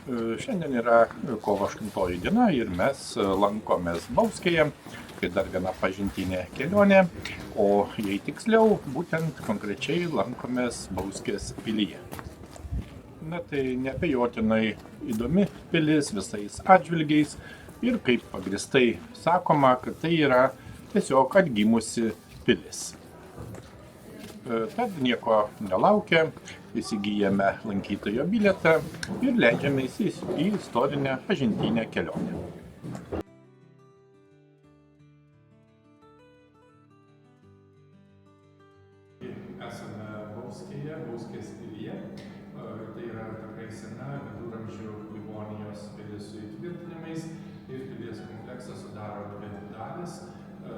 Šiandien yra kovo 8 diena ir mes lankomės Bauskėje, tai dar viena pažintinė kelionė, o jei tiksliau, būtent konkrečiai lankomės Bauskės pilyje. Na tai neabejotinai įdomi pilis visais atžvilgiais ir kaip pagristai sakoma, kad tai yra tiesiog atgimusi pilis. Tad nieko nelaukia, įsigijame lankytojo bilietą ir leidžiamės į istorinę pažintinę kelionę. Esame Bauskėje, Bauskės pilyje. Tai yra tikrai sena viduramžių Livonijos pilis su įtvirtinimais ir pilies kompleksą sudaro dvi dalis.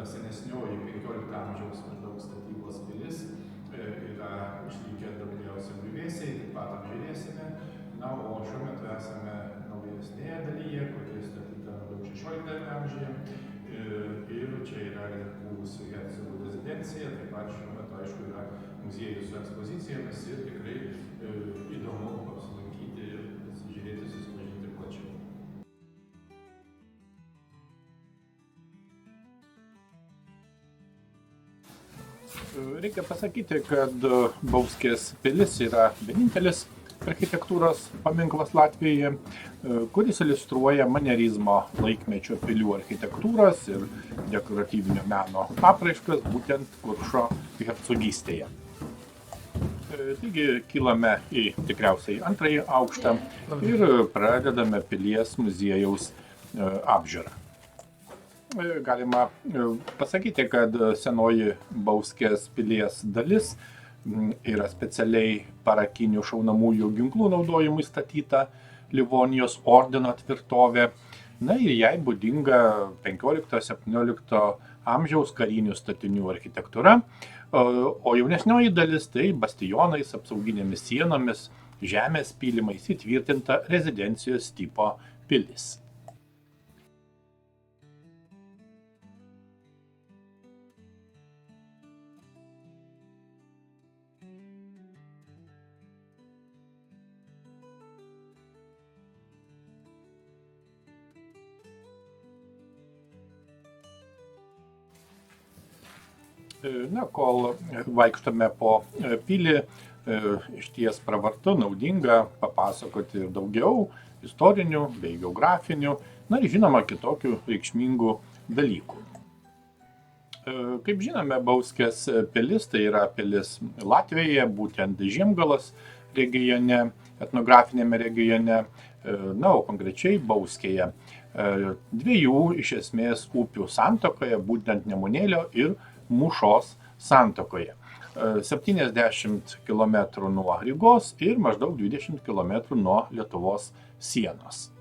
Senesnioji 15 amžiaus maždaug statybos pilis yra išlikę daugiausia griuvėsiai, taip pat apžiūrėsime. Na, o šiuo metu esame naujesnėje dalyje, kuri statyta maždaug 16 amžiuje. Ir čia yra buvusi hercogų rezidencija, taip pat šiuo metu, aišku, yra muziejus su ekspozicijomis ir tikrai įdomu apsilankyti ir pasižiūrėti, susipažinti plačiau. Reikia pasakyti, kad Bauskės pilis yra vienintelis architektūros paminklas Latvijoje, kuris iliustruoja manierizmo laikmečio pilių architektūros ir dekoratyvinio meno apraiškas būtent Kuršo hercogystėje. Taigi kylame į tikriausiai antrąjį aukštą ir pradedame pilies muziejaus apžiūrą. Galima pasakyti, kad senoji Bauskės pilies dalis yra specialiai parakinių šaunamųjų ginklų naudojimui statyta Livonijos ordino tvirtovė. Na ir jai būdinga 15-17 amžiaus karinių statinių architektūra, o jaunesnioji dalis tai bastionais, apsauginėmis sienomis, žemės pylimais įtvirtinta rezidencijos tipo pilis. Na, kol vaikštome po pilį, išties pravartu, naudinga papasakoti ir daugiau istorinių bei geografinių, na ir žinoma kitokių reikšmingų dalykų. Kaip žinome, Bauskės pilis tai yra pilis Latvijoje, būtent Žiemgalos regione, etnografinėme regione, na, o konkrečiai Bauskėje. Dviejų iš esmės upių santakoje, būtent Nemunėlio ir Mūšos santakoje. 70 km nuo Rygos ir maždaug 20 km nuo Lietuvos sienos.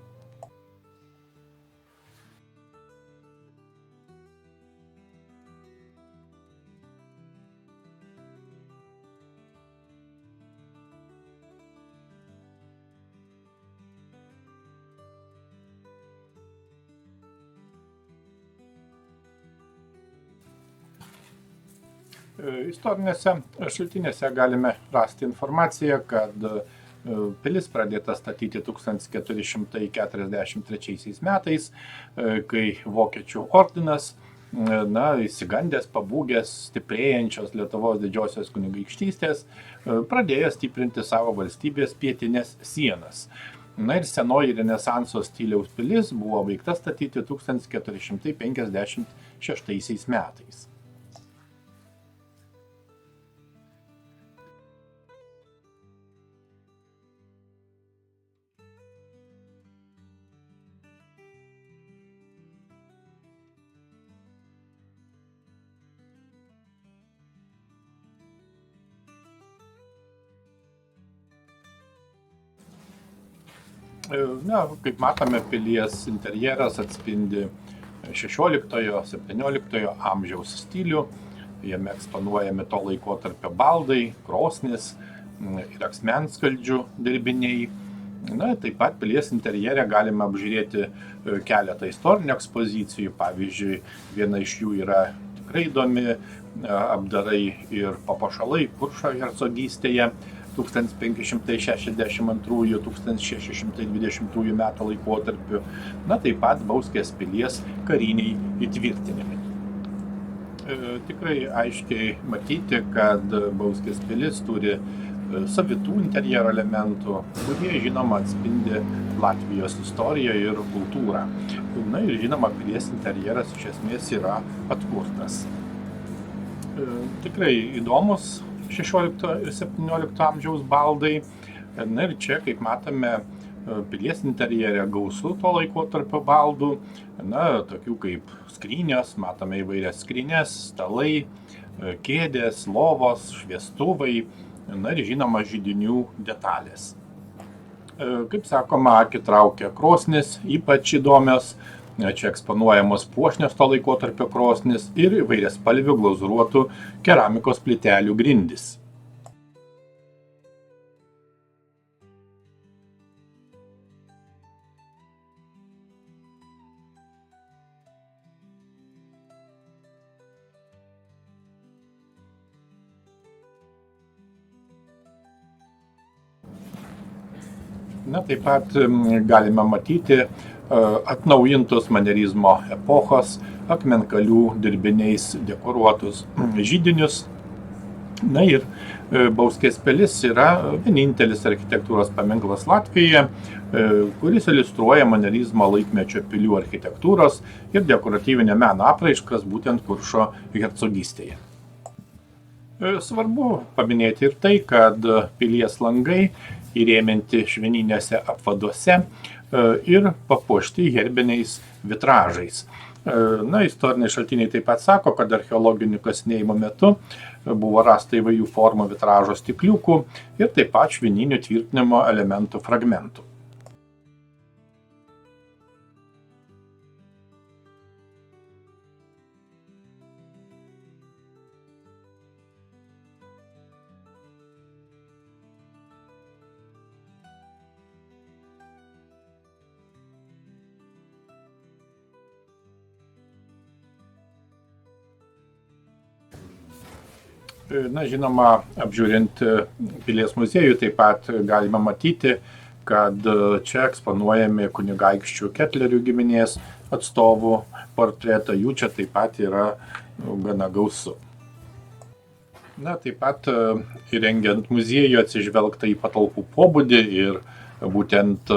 Istorinėse šaltinėse galime rasti informaciją, kad pilis pradėta statyti 1443 metais, kai vokiečių ordinas, įsigandęs, pabūgęs, stiprėjančios Lietuvos didžiosios kunigaikštystės, pradėjo stiprinti savo valstybės pietinės sienas. Na ir senoji renesanso stiliaus pilis buvo baigta statyti 1456 metais. Na, kaip matome, pilies interjeras atspindi 16-17 amžiaus stilių. Jame eksponuojami to laikotarpio baldai, krosnis ir akmenskaldžių dirbiniai. Na, taip pat pilies interjere galime apžiūrėti keletą istorinių ekspozicijų. Pavyzdžiui, viena iš jų yra tikrai įdomi, apdarai ir papuošalai Kuršo hercogystėje. 1562–1620 metų laikotarpiu, taip pat Bauskės pilies kariniai įtvirtinimai. Tikrai aiškiai matyti, kad Bauskės pilis turi savitų interjero elementų, kurie žinoma atspindi Latvijos istoriją ir kultūrą. Ir žinoma, pilies interjeras iš esmės yra atkurtas. Tikrai įdomus 16 ir 17 amžiaus baldai. Ir čia, kaip matome, pilies interjere gausu to laikotarpio baldų, tokių kaip skrynės, matome įvairias skrynės, stalai, kėdės, lovos, šviestuvai, ir žinoma židinių detalės. Kaip sakoma, akį traukia krosnis, ypač įdomios, čia eksponuojamos puošnios to laikotarpio krosnis ir įvairiaspalvių glazūruotų keramikos plytelių grindys. Taip pat galime matyti atnaujintus manierizmo epochos akmenkalių dirbiniais dekoruotus židinius. Ir Bauskės pilis yra vienintelis architektūros paminklas Latvijoje, kuris iliustruoja manierizmo laikmečio pilių architektūros ir dekoratyvinio meno apraiškas būtent Kuršo hercogystėje. Svarbu paminėti ir tai, kad pilies langai įrėminti šveninėse apvaduose ir papuošti herbiniais vitražais. Istoriniai šaltiniai taip pat sako, kad archeologinių kasinėjimų metu buvo rasta įvairių formų vitražo stikliukų ir taip pat šveninių tvirtinimo elementų fragmentų. Žinoma, apžiūrint pilies muziejų taip pat galima matyti, kad čia eksponuojami kunigaikščių Ketlerių giminės atstovų portretą, jų čia taip pat yra gana gausu. Taip pat įrengiant muziejų atsižvelgta į patalpų pobūdį ir būtent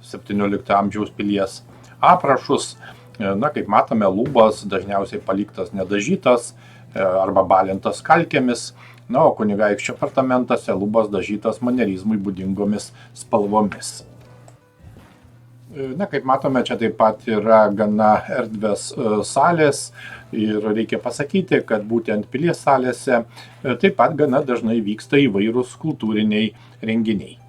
17 amžiaus pilies aprašus. Kaip matome, lubos dažniausiai paliktas nedažytas arba balintas kalkėmis, o kunigaikščio apartamentuose lubos dažytas manierizmui būdingomis spalvomis. Kaip matome, čia taip pat yra gana erdvės salės ir reikia pasakyti, kad būtent pilies salėse taip pat gana dažnai vyksta įvairūs kultūriniai renginiai.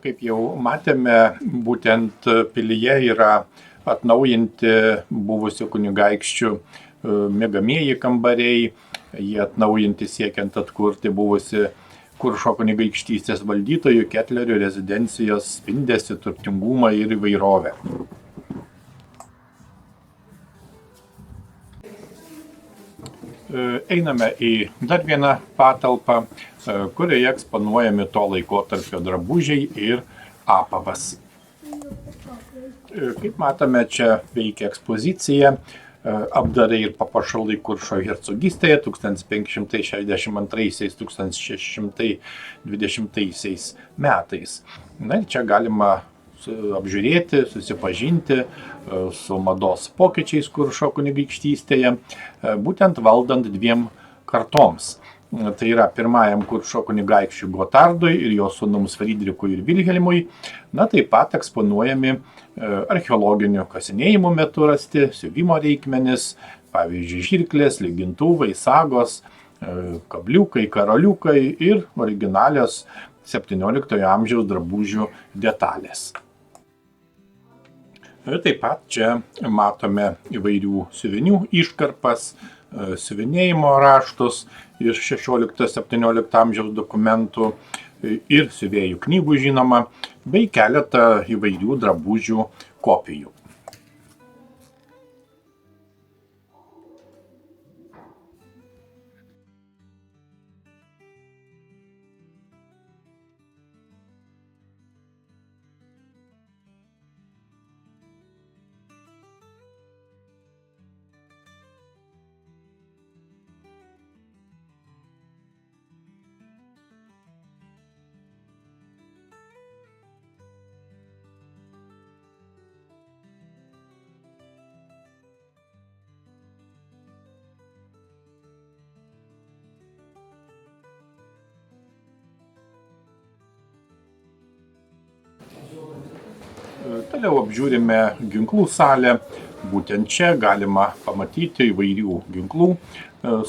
Kaip jau matėme, būtent pilyje yra atnaujinti buvusių kunigaikščių miegamieji kambariai, jie atnaujinti siekiant atkurti buvusi Kuršo kunigaikštystės valdytojų Ketlerių rezidencijos spindesį, turtingumą ir įvairovę. Einame į dar vieną patalpą, kurioje eksponuojami to laikotarpio drabužiai ir apavas. Kaip matome, čia veikia ekspozicija, apdarai ir papuošalai Kuršo hercogystėje 1562–1620 metais. Ir čia galima apžiūrėti, susipažinti su mados pokyčiais Kuršo kunigaikštystėje, būtent valdant dviem kartoms. tai yra pirmajam Kuršo kunigaikščiui Gotardui ir jo sūnums Frydrichui ir Vilhelmui. Na, taip pat eksponuojami archeologinių kasinėjimų metu rasti siuvimo reikmenys, pavyzdžiui, žirklės, lygintuvai, sagos, kabliukai, karoliukai ir originalios 17 amžiaus drabužių detalės. Taip pat čia matome įvairių siuvinių iškarpas, siuvinėjimo raštus iš 16-17 amžiaus dokumentų ir siuvėjų knygų žinoma, bei keletą įvairių drabužių kopijų. Toliau apžiūrime ginklų salę. Būtent čia galima pamatyti įvairių ginklų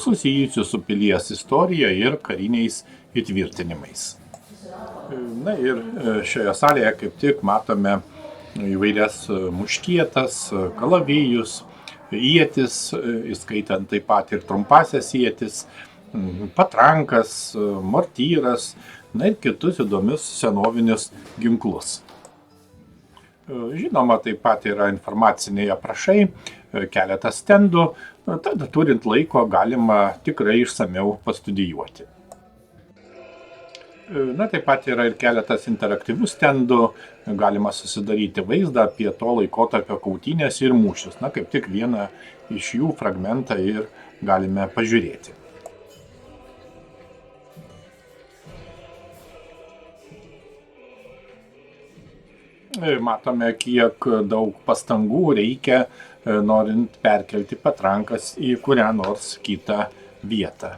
susijusių su pilies istorija ir kariniais įtvirtinimais. Na ir šioje salėje kaip tik matome įvairias muškietas, kalavijus, ietis, įskaitant taip pat ir trumpasias ietis, patrankas, mortyras, na ir kitus įdomius senovinius ginklus. Žinoma, taip pat yra informaciniai aprašai, keletas stendų, tada turint laiko galima tikrai išsamiau pastudijuoti. Na, taip pat yra ir keletas interaktyvių stendų, galima susidaryti vaizdą apie to laikotarpio kautynės ir mūšius. Na, kaip tik vieną iš jų fragmentą ir galime pažiūrėti. Matome, kiek daug pastangų reikia, norint perkelti patrankas į kurią nors kitą vietą.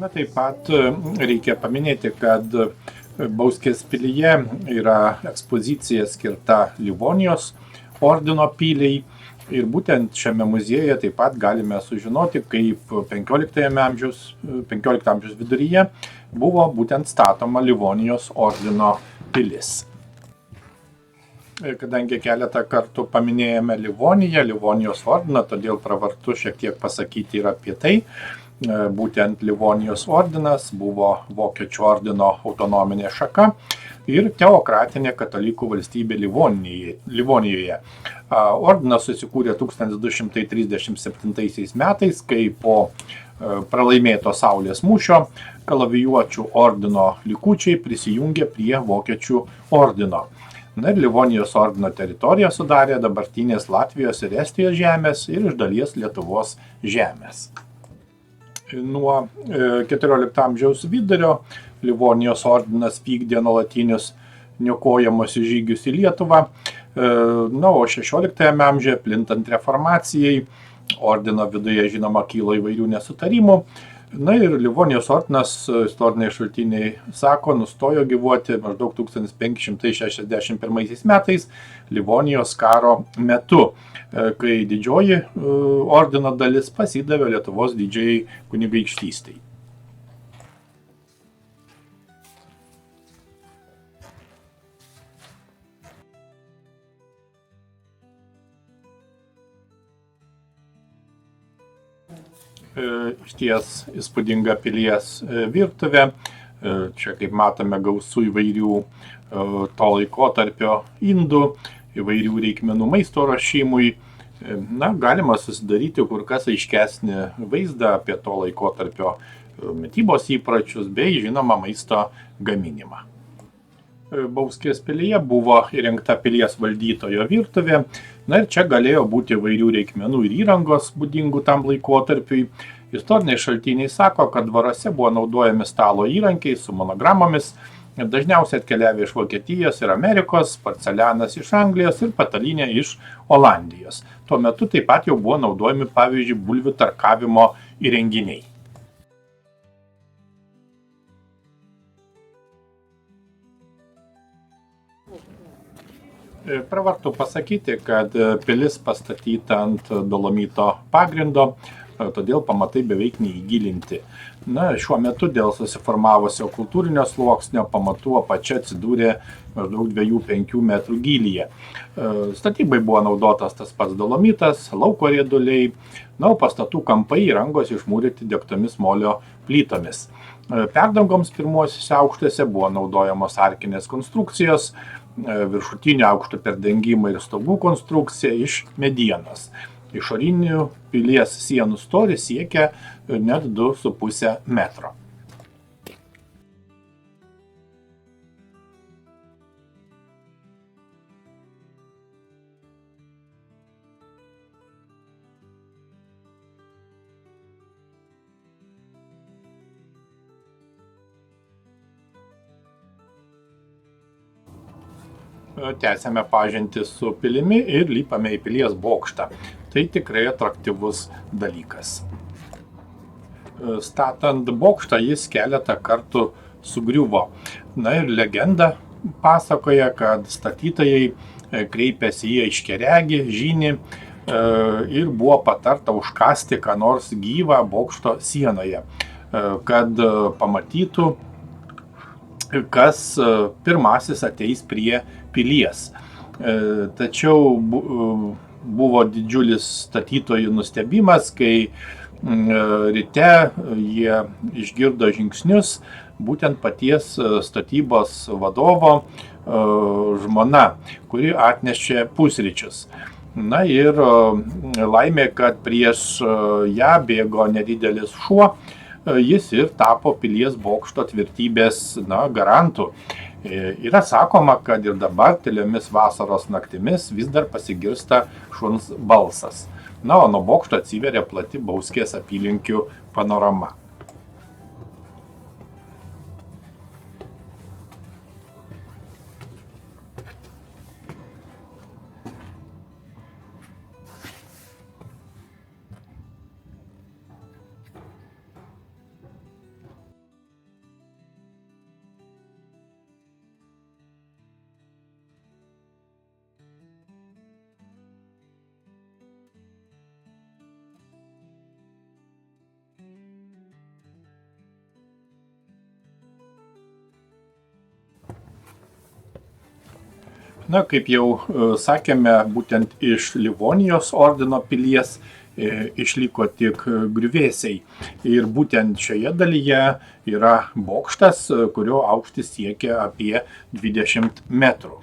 Na, taip pat reikia paminėti, kad Bauskės pilyje yra ekspozicija skirta Livonijos ordino piliai ir būtent šiame muziejuje taip pat galime sužinoti, kaip 15 amžiaus viduryje buvo būtent statoma Livonijos ordino pilis. Kadangi keletą kartų paminėjome Livoniją, Livonijos ordiną, todėl pravartu šiek tiek pasakyti ir apie tai. Būtent Livonijos ordinas buvo Vokiečių ordino autonominė šaka ir teokratinė katalikų valstybė Livonijoje. Ordinas susikūrė 1237 metais, kai po pralaimėto Saulės mūšio kalavijuočių ordino likučiai prisijungė prie Vokiečių ordino. Na ir Livonijos ordino teritoriją sudarė dabartinės Latvijos ir Estijos žemės ir iš dalies Lietuvos žemės. Nuo 14 amžiaus vidurio Livonijos ordinas vykdė nuolatinius niokojamosius žygius į Lietuvą. Na, o 16 amžiuje plintant reformacijai ordino viduje žinoma kylo įvairių nesutarimų. Na ir Livonijos ordinas, istoriniai šaltiniai sako, nustojo gyvuoti maždaug 1561 metais Livonijos karo metu, kai didžioji ordino dalis pasidavė Lietuvos didžiajai kunigaikštystei. Išties įspūdinga pilies virtuvė. Čia, kaip matome, gausu įvairių to laikotarpio indų, įvairių reikmenų maisto ruošimui. Galima susidaryti kur kas aiškesnį vaizdą apie to laikotarpio mitybos įpročius bei, žinoma, maisto gaminimą. Bauskės pilyje buvo įrengta pilies valdytojo virtuvė. Ir čia galėjo būti įvairių reikmenų ir įrangos būdingų tam laikotarpiui. Istoriniai šaltiniai sako, kad dvaruose buvo naudojami stalo įrankiai su monogramomis, dažniausiai atkeliavę iš Vokietijos ir Amerikos, porcelianas iš Anglijos ir patalynė iš Olandijos. Tuo metu taip pat jau buvo naudojami, pavyzdžiui, bulvių tarkavimo įrenginiai. Pravartu pasakyti, kad pilis pastatyta ant dolomito pagrindo, todėl pamatai beveik neįgilinti. Šiuo metu dėl susiformavusio kultūrinio sluoksnio pamatų apačia atsidūrė maždaug 2-5 metrų gylyje. Statybai buvo naudotas tas pats dolomitas, lauko rieduliai, o pastatų kampai ir angos išmūryti degtomis molio plytomis. Perdangoms pirmuosiuose aukštuose buvo naudojamos arkinės konstrukcijos, viršutinio aukšto perdengimą ir stogų konstrukcija iš medienos. Išorinių pilies sienų storis siekia net 2,5 metro. Tęsiame pažintį su pilimi ir lipame į pilies bokštą. Tai tikrai atraktyvus dalykas. Statant bokštą jis keletą kartų sugriuvo. Ir legenda pasakoja, kad statytojai kreipėsi į aiškiaregį žynį ir buvo patarta užkasti ką nors gyvą bokšto sienoje, kad pamatytų, kas pirmasis ateis prie pilies. Tačiau buvo didžiulis statytojų nustebimas, kai ryte jie išgirdo žingsnius būtent paties statybos vadovo žmona, kuri atnešė pusryčius. Ir laimė, kad prieš ją bėgo nedidelis šuo, jis ir tapo pilies bokšto tvirtybės garantu. Yra sakoma, kad ir dabar tyliomis vasaros naktimis vis dar pasigirsta šuns balsas. O nuo bokšto atsiveria plati Bauskės apylinkių panorama. Kaip jau sakėme, būtent iš Livonijos ordino pilies išliko tik griuvėsiai. Ir būtent šioje dalyje yra bokštas, kurio aukštis siekia apie 20 metrų.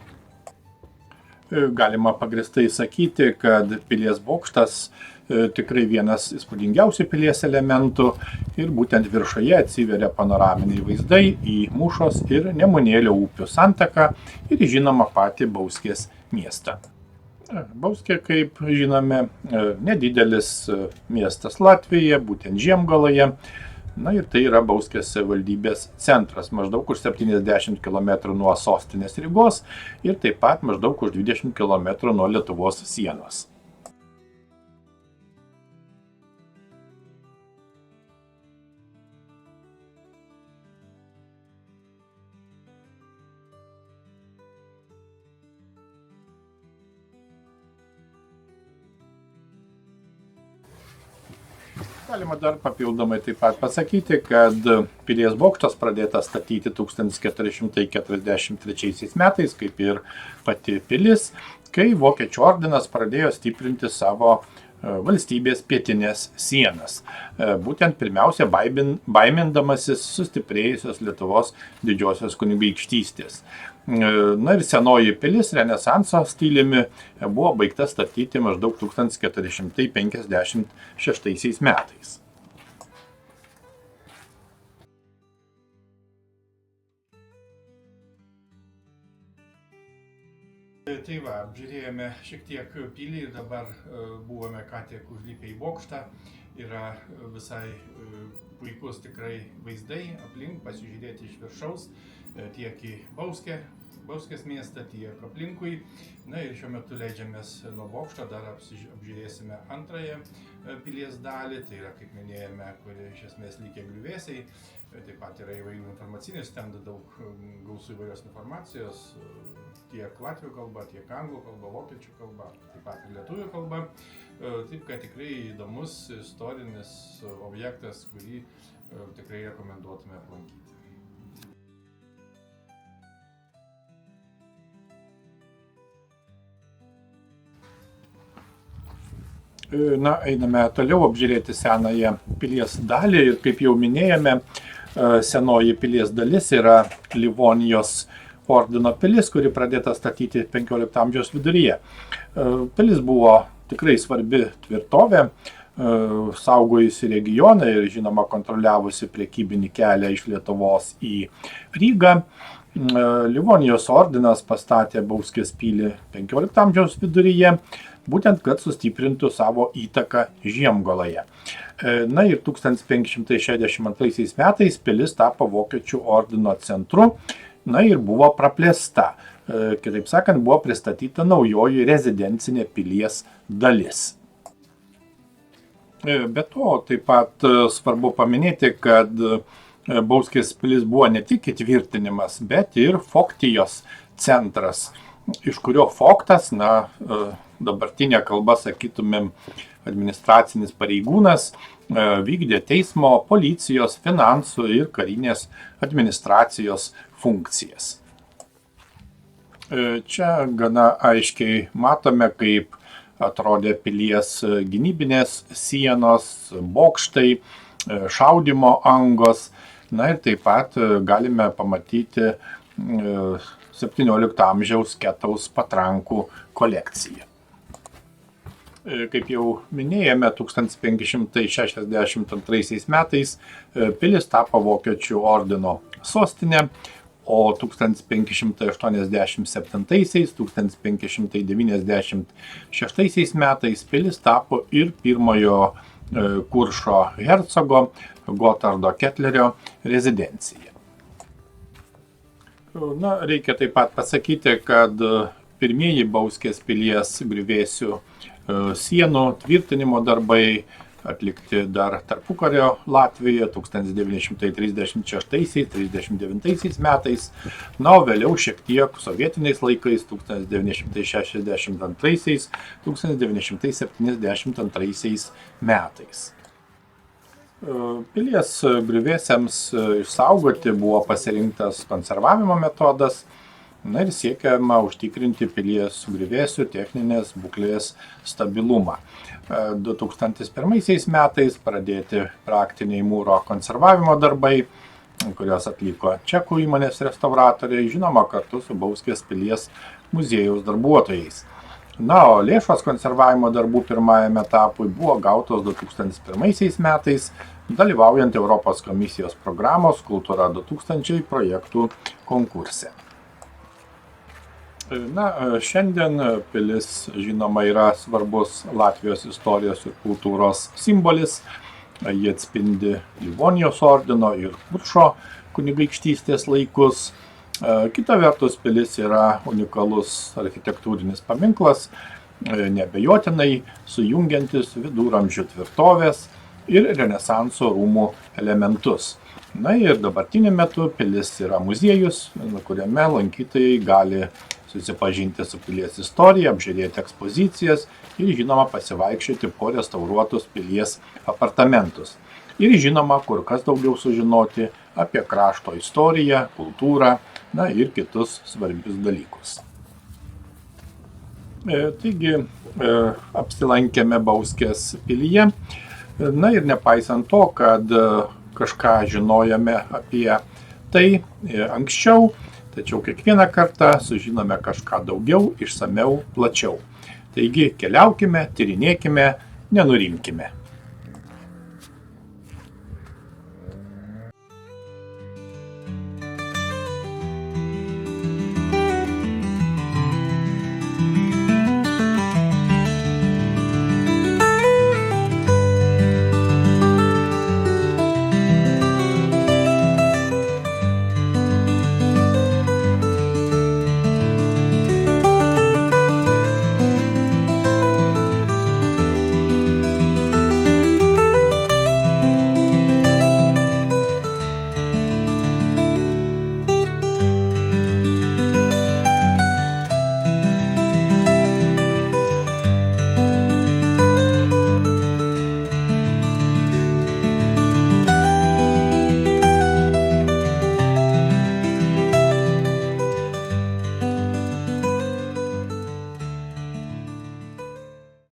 Galima pagrįstai sakyti, kad pilies bokštas tikrai vienas įspūdingiausių pilies elementų ir būtent viršuje atsiveria panoraminiai vaizdai į Mūšos ir Nemunėlio upių santaką ir žinoma patį Bauskės miestą. Bauskė, kaip žinome, nedidelis miestas Latvijoje, būtent Žiemgaloje. Ir tai yra Bauskės savivaldybės centras, maždaug už 70 km nuo sostinės Rygos ir taip pat maždaug už 20 km nuo Lietuvos sienos. Galima dar papildomai taip pat pasakyti, kad pilies bokštas pradėtas statyti 1443 metais, kaip ir pati pilis, kai Vokiečių ordinas pradėjo stiprinti savo valstybės pietinės sienas. Būtent pirmiausia baimindamasis sustiprėjusios Lietuvos didžiosios kunigaikštystės. Na ir senoji pilis Renesanso stiliumi buvo baigta statyti maždaug 1456 metais. Tai va, apžiūrėjome šiek tiek pilį ir dabar buvome ką tik užlipę į bokštą. Yra visai puikus tikrai vaizdai aplink, pasižiūrėti iš viršaus tiek į Bauskės miestą, tiek aplinkui. Na ir šiuo metu leidžiamės nuo bokšto, dar apžiūrėsime antrąją pilies dalį, tai yra, kaip minėjome, kuri iš esmės likę griuvėsiai. Taip pat yra įvairių informacinių stendų, daug gausų įvairios informacijos, tiek latvių kalba, tiek anglų kalba, vokiečių kalba, taip pat ir lietuvių kalba. Taip, kad tikrai įdomus istorinis objektas, kurį tikrai rekomenduotume aplankyti. Na, einame toliau apžiūrėti senąją pilies dalį ir kaip jau minėjome, senoji pilies dalis yra Livonijos ordino pilis, kuri pradėta statyti 15 amžiaus viduryje. Pilis buvo tikrai svarbi tvirtovė, saugojusi regioną ir žinoma kontroliavusi prekybinį kelią iš Lietuvos į Rygą. Livonijos ordinas pastatė Bauskės pilį 15 amžiaus viduryje, būtent kad sustiprintų savo įtaką Žiemgaloje. Na ir 1562 metais pilis tapo Vokiečių ordino centru, na ir buvo praplėsta. Kitaip sakant, buvo pristatyta naujoji rezidencinė pilies dalis. Be to, taip pat svarbu paminėti, kad Bauskės pilis buvo ne tik įtvirtinimas, bet ir Foktijos centras, iš kurio Foktas, na, dabartinė kalba sakytumėm, administracinis pareigūnas, vykdė teismo, policijos, finansų ir karinės administracijos funkcijas. Čia gana aiškiai matome, kaip atrodė pilies gynybinės sienos, bokštai, šaudymo angos. Na ir taip pat galime pamatyti 17 amžiaus Ketaus patrankų kolekciją. Kaip jau minėjome, 1562 metais pilis tapo Vokiečių ordino sostinė, o 1587-1596 metais pilis tapo ir pirmojo Kuršo hercogo Gotardo Ketlerio rezidencija. Na, reikia taip pat pasakyti, kad pirmieji Bauskės pilies griuvėsių sienų tvirtinimo darbai atlikti dar tarpukario Latvijoje 1936-39 metais, na, o vėliau šiek tiek sovietiniais laikais 1962-1972 metais. Pilies griuvėsiams išsaugoti buvo pasirinktas konservavimo metodas, na ir siekiama užtikrinti pilies griuvėsių techninės būklės stabilumą. 2001 metais pradėti praktiniai mūro konservavimo darbai, kurios atliko čekų įmonės restauratoriai, žinoma, kartu su Bauskės pilies muziejaus darbuotojais. Na, o lėšos konservavimo darbų pirmajame etapui buvo gautos 2001 metais, dalyvaujant Europos komisijos programos Kultūra 2000 projektų konkurse. Na, šiandien pilis, žinoma, yra svarbus Latvijos istorijos ir kultūros simbolis. Jie atspindi Livonijos ordino ir Kuršo kunigaikštystės laikus. Kita vertus, pilis yra unikalus architektūrinis paminklas, neabejotinai sujungiantis viduramžių tvirtovės ir Renesanso rūmų elementus. Na ir dabartiniu metu pilis yra muziejus, kuriame lankytojai gali susipažinti su pilies istorija, apžiūrėti ekspozicijas ir, žinoma, pasivaikščioti po restauruotus pilies apartamentus. Ir, žinoma, kur kas daugiau sužinoti apie krašto istoriją, kultūrą, na ir kitus svarbius dalykus. Taigi, apsilankėme Bauskės pilyje. Na ir nepaisant to, kad kažką žinojome apie tai anksčiau, tačiau kiekvieną kartą sužinome kažką daugiau, išsamiau, plačiau. Taigi keliaukime, tyrinėkime, nenurimkime.